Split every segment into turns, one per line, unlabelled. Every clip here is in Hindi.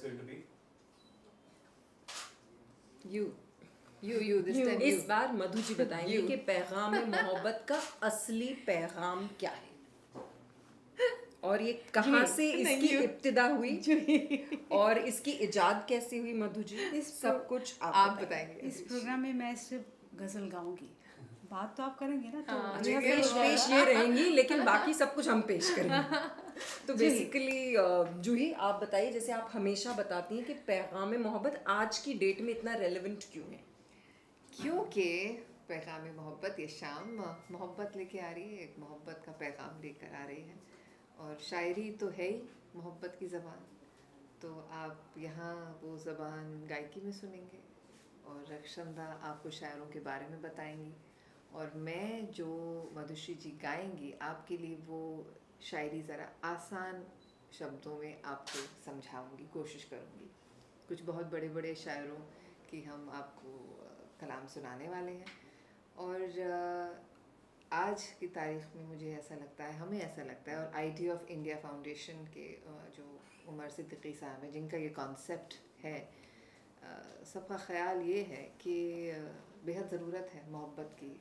going to be?
You this time
इस बार मधु जी बताएंगे
You.
कि पैगाम मोहब्बत का असली पैगाम क्या है और ये कहाँ से इसकी इब्तिदा हुई और इसकी इजाद कैसे हुई मधु जी, सब कुछ
आप बताएंगे।
इस प्रोग्राम में मैं सिर्फ गजल गाऊंगी, बात तो आप करेंगे ना, तो
हाँ,
अच्छा
लेकिन
सा
पेश ये रहेंगी लेकिन बाकी सब कुछ हम पेश करेंगे। तो बेसिकली जूही आप बताइए, जैसे आप हमेशा बताती हैं कि पैगाम मोहब्बत आज की डेट में इतना रेलेवेंट क्यों है?
क्योंकि पैगाम मोहब्बत ये शाम मोहब्बत लेके आ रही है, एक मोहब्बत का पैगाम लेकर आ रही है और शायरी तो है ही मोहब्बत की ज़बान, तो आप यहाँ वो ज़बान गायकी में सुनेंगे और रक्षंदा आपको शायरों के बारे में बताएंगी और मैं जो मधुश्री जी गाएंगी आपके लिए वो शायरी ज़रा आसान शब्दों में आपको समझाऊंगी, कोशिश करूंगी। कुछ बहुत बड़े बड़े शायरों की हम आपको कलाम सुनाने वाले हैं और आज की तारीख़ में मुझे ऐसा लगता है, हमें ऐसा लगता है और आईडिया ऑफ इंडिया फाउंडेशन के जो उमर सिद्दीकी साहब हैं जिनका ये कॉन्सेप्ट है, सबका ख्याल ये है कि बेहद ज़रूरत है मोहब्बत की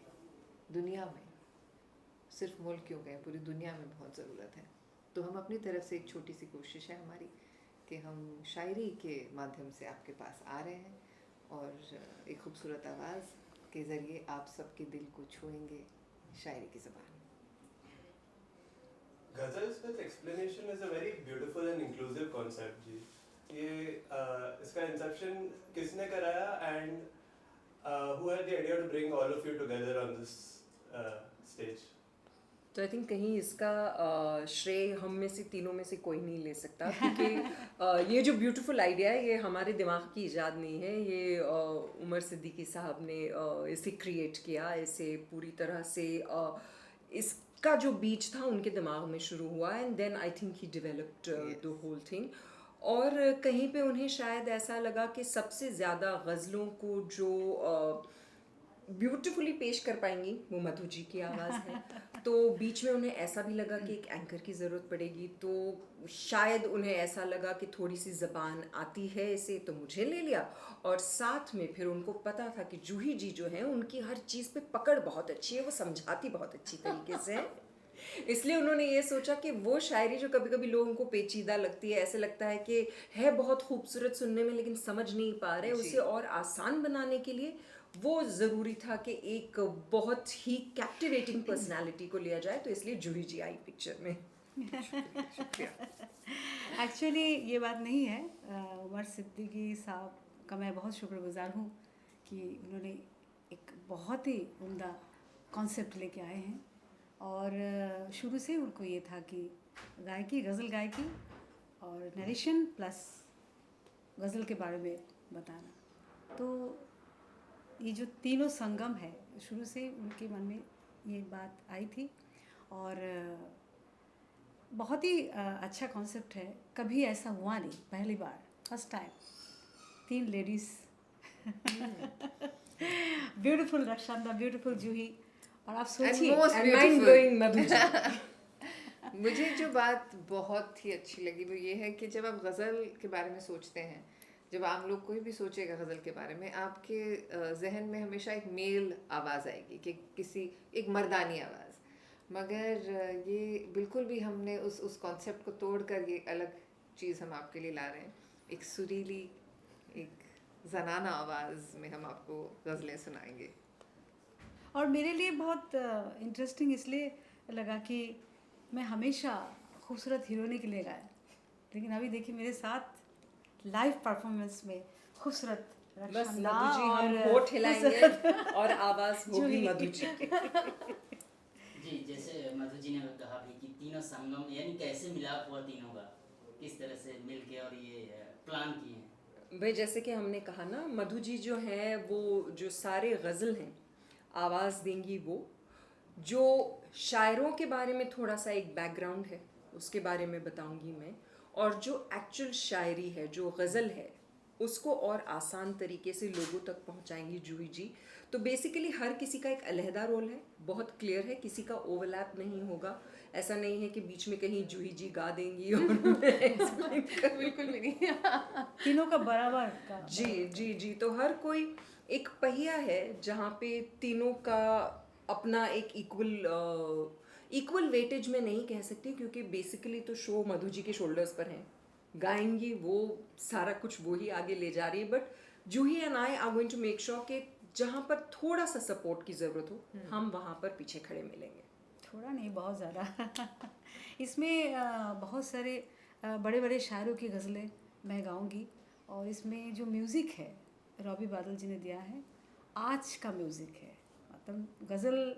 दुनिया में, सिर्फ मुल्क क्यों कहें पूरी दुनिया में बहुत ज़रूरत है। तो हम अपनी तरफ से एक छोटी सी कोशिश है हमारी कि हम शायरी के माध्यम से आपके पास आ रहे हैं और एक खूबसूरत आवाज़ के ज़रिए आप सबके दिल को छुएंगे शायरी की ज़बान।
Ghazals with explanation is a very beautiful and inclusive concept जी। ये इसका इंसेप्शन किसने कराया and who had the idea to bring all of you together on this stage?
तो आई थिंक कहीं इसका श्रेय हम में से तीनों में से कोई नहीं ले सकता, क्योंकि ये जो ब्यूटीफुल आइडिया है ये हमारे दिमाग की इजाद नहीं है, ये उमर सिद्दीकी साहब ने इसे क्रिएट किया, इसे पूरी तरह से इसका जो बीज था उनके दिमाग में शुरू हुआ and then I think he developed the whole thing. और कहीं पे उन्हें शायद ऐसा लगा कि सबसे ज़्यादा गज़लों को जो ब्यूटीफुली पेश कर पाएंगी वो मधु जी की आवाज़ है, तो बीच में उन्हें ऐसा भी लगा कि एक एंकर की ज़रूरत पड़ेगी, तो शायद उन्हें ऐसा लगा कि थोड़ी सी ज़बान आती है इसे, तो मुझे ले लिया और साथ में फिर उनको पता था कि जूही जी जो हैं उनकी हर चीज़ पे पकड़ बहुत अच्छी है, वो समझाती बहुत अच्छी तरीके से है, इसलिए उन्होंने ये सोचा कि वो शायरी जो कभी कभी लोगों को पेचीदा लगती है, ऐसे लगता है कि है बहुत खूबसूरत सुनने में लेकिन समझ नहीं पा रहे, उसे और आसान बनाने के लिए वो ज़रूरी था कि एक बहुत ही कैप्टिवेटिंग पर्सनालिटी को लिया जाए, तो इसलिए जूही जी आई पिक्चर में।
एक्चुअली ये बात नहीं है, उमर सिद्दीकी साहब का मैं बहुत शुक्रगुजार हूँ कि उन्होंने एक बहुत ही उम्दा कॉन्सेप्ट लेके आए हैं और शुरू से उनको ये था कि गायकी, गज़ल गायकी और नरेशन प्लस गज़ल के बारे में बताना, तो ये जो तीनों संगम है शुरू से उनके मन में ये बात आई थी और बहुत ही अच्छा कॉन्सेप्ट है। कभी ऐसा हुआ नहीं, पहली बार, first time 3 ladies, beautiful Rakshanda, beautiful Juhi, और आप सोचिए
माइंड ब्लोइंग मधु जी।
मुझे जो बात बहुत ही अच्छी लगी वो ये है कि जब आप गज़ल के बारे में सोचते हैं, जब आम लोग कोई भी सोचेगा गज़ल के बारे में, आपके जहन में हमेशा एक मेल आवाज़ आएगी कि किसी एक मर्दानी आवाज़, मगर ये बिल्कुल भी हमने उस कॉन्सेप्ट को तोड़कर ये अलग चीज़ हम आपके लिए ला रहे हैं, एक सुरीली, एक ज़नाना आवाज़ में हम आपको गज़लें सुनाएंगे।
और मेरे लिए बहुत इंटरेस्टिंग इसलिए लगा कि मैं हमेशा खूबसूरत हीरोइनी के लिए गाया, लेकिन अभी देखिए मेरे साथ लाइव परफॉर्मेंस में खूबसूरत
बस
रक्षांदा
मधु जी हम
और
होठ हिलाएंगे और आवाज़ होगी
जूही।
मधु जी की।
जी, जैसे मधु जी ने कहा भी कि तीनों संगम, यानी कैसे मिलाप हुआ तीनों का, किस तरह से मिलके और ये प्लान किए हैं।
भाई जैसे कि हमने कहा ना, मधु जी जो हैं वो जो सारे गज़ल हैं आवाज़ देंगी, वो जो शायरों के बारे में थोड़ा सा एक बैकग्राउंड है उसके बारे में बताऊंगी मैं, और जो एक्चुअल शायरी है, जो गज़ल है उसको और आसान तरीके से लोगों तक पहुंचाएंगी जूही जी। तो बेसिकली हर किसी का एक अलहदा रोल है, बहुत क्लियर है, किसी का ओवरलैप नहीं होगा। ऐसा नहीं है कि बीच में कहीं जूही जी गा देंगी और मैं explain करूँ।
बिल्कुल भी नहीं।
तीनों का बराबर का
जी, तो हर कोई एक पहिया है जहाँ पे तीनों का अपना एक इक्वल वेटेज में नहीं कह सकती, क्योंकि बेसिकली तो शो मधु जी के शोल्डर्स पर है, गाएंगी वो, सारा कुछ वो ही आगे ले जा रही है। But Juhi and I are going to make sure कि जहाँ पर थोड़ा सा सपोर्ट की ज़रूरत हो हम वहाँ पर पीछे खड़े मिलेंगे।
थोड़ा नहीं, बहुत ज़्यादा। इसमें बहुत सारे बड़े बड़े शायरों की गज़लें मैं गाऊंगी, और इसमें जो म्यूज़िक है रॉबी बादल जी ने दिया है, आज का म्यूज़िक है। मतलब गज़ल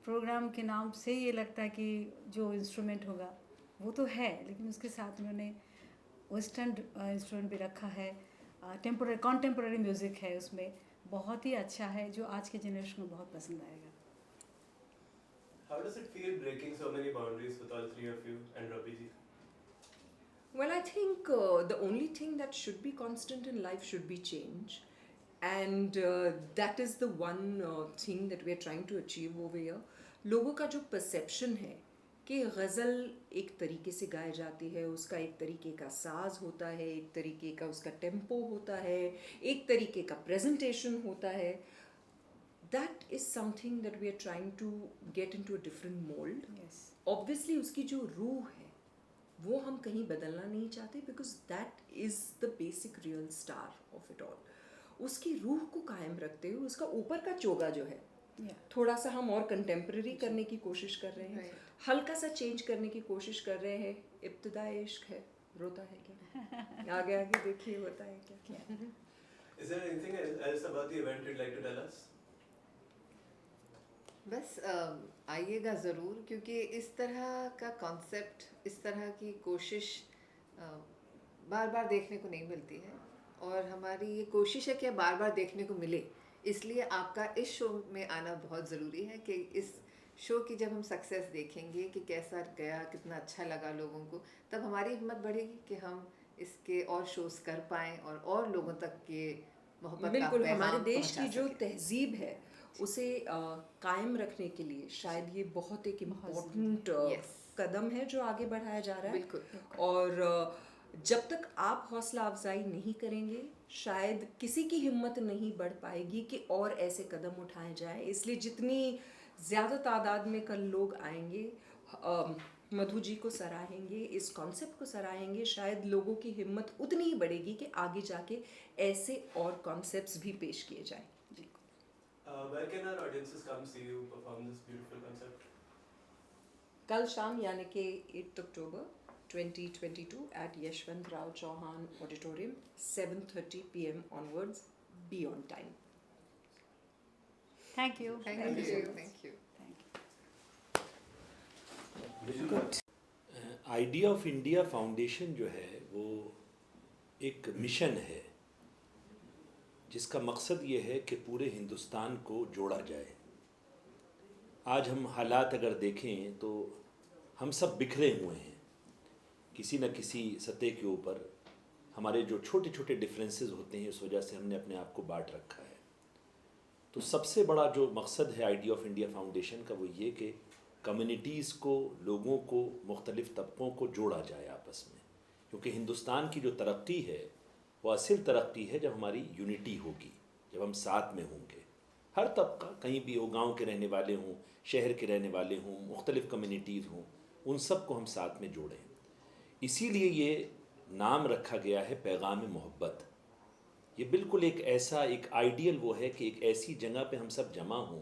प्रोग्राम के नाम से ये लगता है कि जो इंस्ट्रूमेंट होगा वो तो है, लेकिन उसके साथ उन्होंने वेस्टर्न इंस्ट्रूमेंट भी रखा है, टेम्पोररी कॉन्टेम्पोररी म्यूज़िक है उसमें, बहुत ही अच्छा है, जो आज के जनरेशन को बहुत पसंद आएगा।
How does it feel breaking so many boundaries with all three of you and Rabi ji?
Well, I think the only thing that should be constant in life should be change, and that is the one thing that we are trying to achieve over here. लोगों का जो perception है कि गज़ल एक तरीके से गाई जाती है, उसका एक तरीके का साज होता है, एक तरीके का उसका टेम्पो होता है, एक तरीके का प्रेजेंटेशन होता है, that is something that we are trying to get into a different mold.
Yes.
Obviously उसकी जो रूह है वो हम कहीं बदलना नहीं चाहते, because that is the basic real star of it all. उसकी रूह को कायम रखते हुए उसका ऊपर का चोगा जो है थोड़ा सा हम और कंटेम्प्रेरी करने की कोशिश कर रहे हैं, हल्का सा चेंज करने की कोशिश कर रहे हैं। इब्तिदाई इश्क है, रोता है क्या, आगे आगे देखिए होता है क्या।
Is there anything else about the event you'd like to tell us?
बस आइएगा ज़रूर, क्योंकि इस तरह का कॉन्सेप्ट, इस तरह की कोशिश बार बार देखने को नहीं मिलती है, और हमारी ये कोशिश है कि बार बार देखने को मिले। इसलिए आपका इस शो में आना बहुत ज़रूरी है कि इस शो की जब हम सक्सेस देखेंगे कि कैसा गया, कितना अच्छा लगा लोगों को, तब हमारी हिम्मत बढ़ेगी कि हम इसके और शोज कर पाएँ और लोगों तक के मोहब्बत का
बिल्कुल,
पैगाम
हमारे देश
पहुंचा
की जो
सकें।
तहजीब है उसे कायम रखने के लिए शायद ये बहुत एक इम्पोर्टेंट
Yes.
कदम है जो आगे बढ़ाया जा रहा है।
बिल्कुल।
और जब तक आप हौसला अफजाई नहीं करेंगे शायद किसी की हिम्मत नहीं बढ़ पाएगी कि और ऐसे कदम उठाए जाएं। इसलिए जितनी ज़्यादा तादाद में कल लोग आएंगे, मधु जी को सराहेंगे, इस कॉन्सेप्ट को सराहेंगे, शायद लोगों की हिम्मत उतनी ही बढ़ेगी कि आगे जाके ऐसे और कॉन्सेप्ट्स भी पेश किए जाएं।
Where can our audiences come see you perform this beautiful concept?
कल शाम यानी कि 8 October 2022 at Yashwant Rao Chauhan auditorium 7:30 PM onwards. Be on time.
Thank you.
Thank you. Thank you.
Idea of India foundation जो है वो एक मिशन है जिसका मकसद ये है कि पूरे हिंदुस्तान को जोड़ा जाए। आज हम हालात अगर देखें तो हम सब बिखरे हुए हैं, किसी न किसी सतह के ऊपर हमारे जो छोटे छोटे डिफरेंसेस होते हैं इस वजह से हमने अपने आप को बांट रखा है। तो सबसे बड़ा जो मकसद है आइडिया ऑफ इंडिया फाउंडेशन का वो ये कि कम्युनिटीज़ को, लोगों को, मुख्तलिफ़ तबकों को जोड़ा जाए आपस में, क्योंकि हिंदुस्तान की जो तरक्की है वो असल तरक्की है जब हमारी यूनिटी होगी, जब हम साथ में होंगे। हर तबका, कहीं भी हो, गांव के रहने वाले हों, शहर के रहने वाले हों, मुख्तलिफ़ कम्युनिटीज़ हों, उन सब को हम साथ में जोड़ें। इसीलिए ये नाम रखा गया है पैगाम मोहब्बत। ये बिल्कुल एक ऐसा एक आइडियल वो है कि एक ऐसी जगह पे हम सब जमा हों।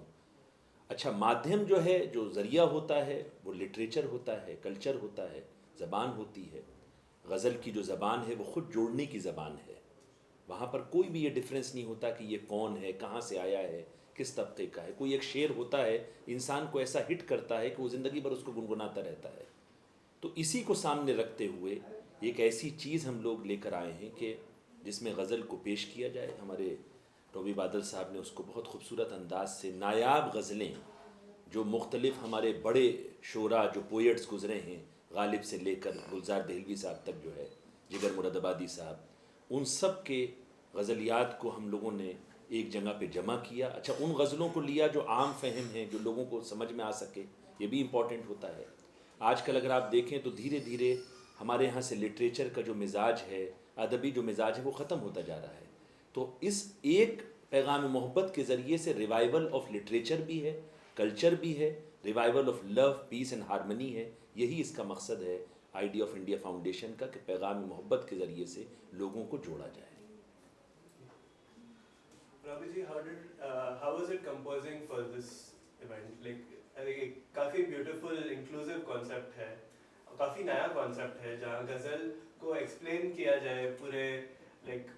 अच्छा, माध्यम जो है, जो ज़रिया होता है वो लिटरेचर होता है, कल्चर होता है, ज़बान होती है। गज़ल की जो ज़बान है वो ख़ुद जोड़ने की ज़बान है। वहाँ पर कोई भी ये डिफरेंस नहीं होता कि ये कौन है, कहाँ से आया है, किस तबके का है। कोई एक शेर होता है, इंसान को ऐसा हिट करता है कि वो ज़िंदगी भर उसको गुनगुनाता रहता है। तो इसी को सामने रखते हुए एक ऐसी चीज़ हम लोग लेकर आए हैं कि जिसमें गज़ल को पेश किया जाए। हमारे रॉबी बादल साहब ने उसको बहुत खूबसूरत अंदाज से नायाब गज़लें जो मुख्तलिफ़ हमारे बड़े शोरा जो पोएट्स गुज़रे हैं, गालिब से लेकर गुलजार दहलवी साहब तक जो है, जिगर मुरादाबादी साहब, उन सब के गज़लियात को हम लोगों ने एक जगह पे जमा किया। अच्छा, उन गज़लों को लिया जो आम फहम है, जो लोगों को समझ में आ सके, ये भी इम्पॉर्टेंट होता है। आजकल अगर आप देखें तो धीरे धीरे हमारे यहाँ से लिटरेचर का जो मिजाज है, अदबी जो मिजाज है, वो ख़त्म होता जा रहा है। तो इस एक पैगाम मोहब्बत के ज़रिए से रिवाइवल ऑफ लिटरेचर भी है, कल्चर भी है, revival of love, peace and harmony है। यही इसका मकसद है आइडिया ऑफ इंडिया फाउंडेशन का, कि पैगाम मोहब्बत के ज़रिए से लोगों को जोड़ा जाए।
Ravi ji, how was it composing for this event? Like, I think एक काफी beautiful, inclusive concept है, काफी नया concept है जहाँ गजल को explain किया जाए पूरे like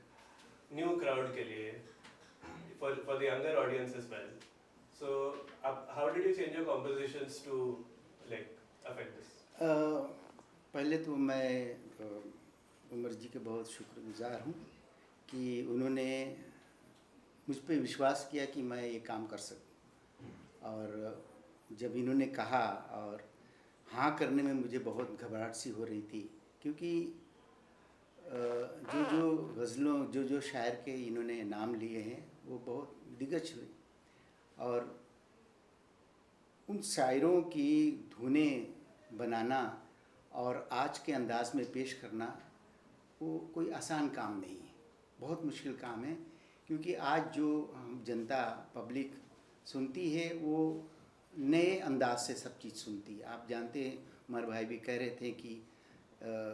new crowd के लिए, for the younger audience as well. So, how did you change your compositions to like affect this?
पहले तो मैं उमर जी के बहुत शुक्रगुजार हूँ कि उन्होंने मुझ पे विश्वास किया कि मैं ये काम कर सकूं। और जब इन्होंने कहा, और हाँ करने में मुझे बहुत घबराहट सी हो रही थी, क्योंकि जो गज़लों जो शायर के इन्होंने नाम लिए हैं वो बहुत दिग्गज हुए, और उन शायरों की धुनें बनाना और आज के अंदाज में पेश करना वो कोई आसान काम नहीं है, बहुत मुश्किल काम है। क्योंकि आज जो जनता पब्लिक सुनती है वो नए अंदाज से सब चीज़ सुनती है। आप जानते हैं, उमर भाई भी कह रहे थे कि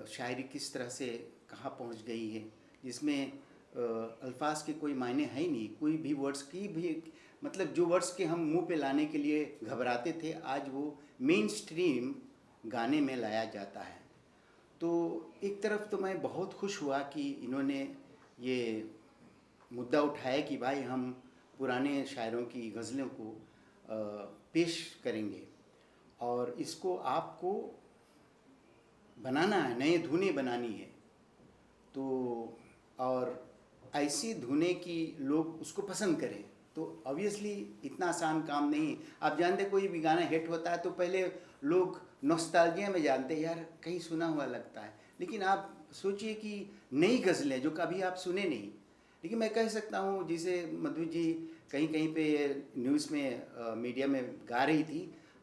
शायरी किस तरह से कहाँ पहुँच गई है, जिसमें अल्फाज के कोई मायने है ही नहीं, कोई भी वर्ड्स की भी मतलब जो वर्ड्स के हम मुंह पे लाने के लिए घबराते थे, आज वो मेन स्ट्रीम गाने में लाया जाता है। तो एक तरफ तो मैं बहुत खुश हुआ कि इन्होंने ये मुद्दा उठाया कि भाई हम पुराने शायरों की गज़लों को पेश करेंगे और इसको आपको बनाना है, नए धुनें बनानी है। तो और ऐसी धुनें कि लोग उसको पसंद करें, तो ऑब्वियसली इतना आसान काम नहीं। आप जानते, कोई भी गाना हिट होता है तो पहले लोग नॉस्टैल्जिया में जानते हैं, यार कहीं सुना हुआ लगता है। लेकिन आप सोचिए कि नई गज़लें जो कभी आप सुने नहीं, लेकिन मैं कह सकता हूँ, जिसे मधु जी कहीं कहीं पे न्यूज़ में मीडिया में गा रही थी,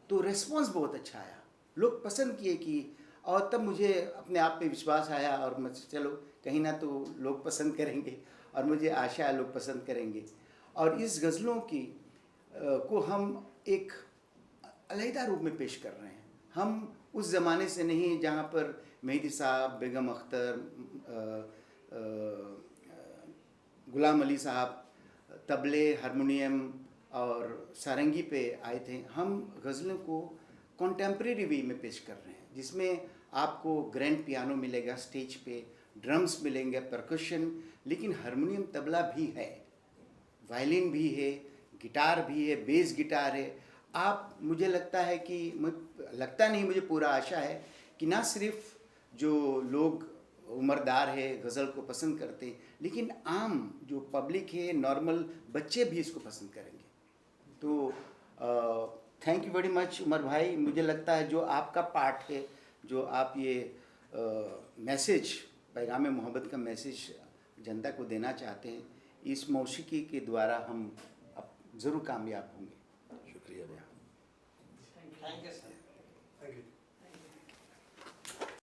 तो रिस्पॉन्स बहुत अच्छा आया, लोग पसंद किए कि, और तब मुझे अपने आप पे विश्वास आया और मैं चलो कहीं ना तो लोग पसंद करेंगे, और मुझे आशा है लोग पसंद करेंगे। और इस गज़लों की को हम एक अलहदा रूप में पेश कर रहे हैं। हम उस ज़माने से नहीं जहाँ पर मेहदी साहब, बेगम अख्तर, गुलाम अली साहब तबले, हारमोनियम और सारंगी पे आए थे। हम गज़लों को कॉन्टेम्प्रेरी वे में पेश कर रहे हैं, जिसमें आपको ग्रैंड पियानो मिलेगा स्टेज पे, ड्रम्स मिलेंगे, परकशन, लेकिन हारमोनियम तबला भी है, वायलिन भी है, गिटार भी है, बेस गिटार है। आप, मुझे लगता है कि मुझे पूरा आशा है कि ना सिर्फ जो लोग उम्रदार है गज़ल को पसंद करते हैं, लेकिन आम जो पब्लिक है, नॉर्मल बच्चे भी इसको पसंद करेंगे। तो thank you very much Umar भाई। मुझे लगता है जो आपका पार्ट है, जो आप ये मैसेज, पैगाम मोहब्बत का मैसेज जनता को देना चाहते हैं, इस मौसीकी के द्वारा हम अब ज़रूर कामयाब होंगे।
शुक्रिया।
Thank you sir.
Thank you.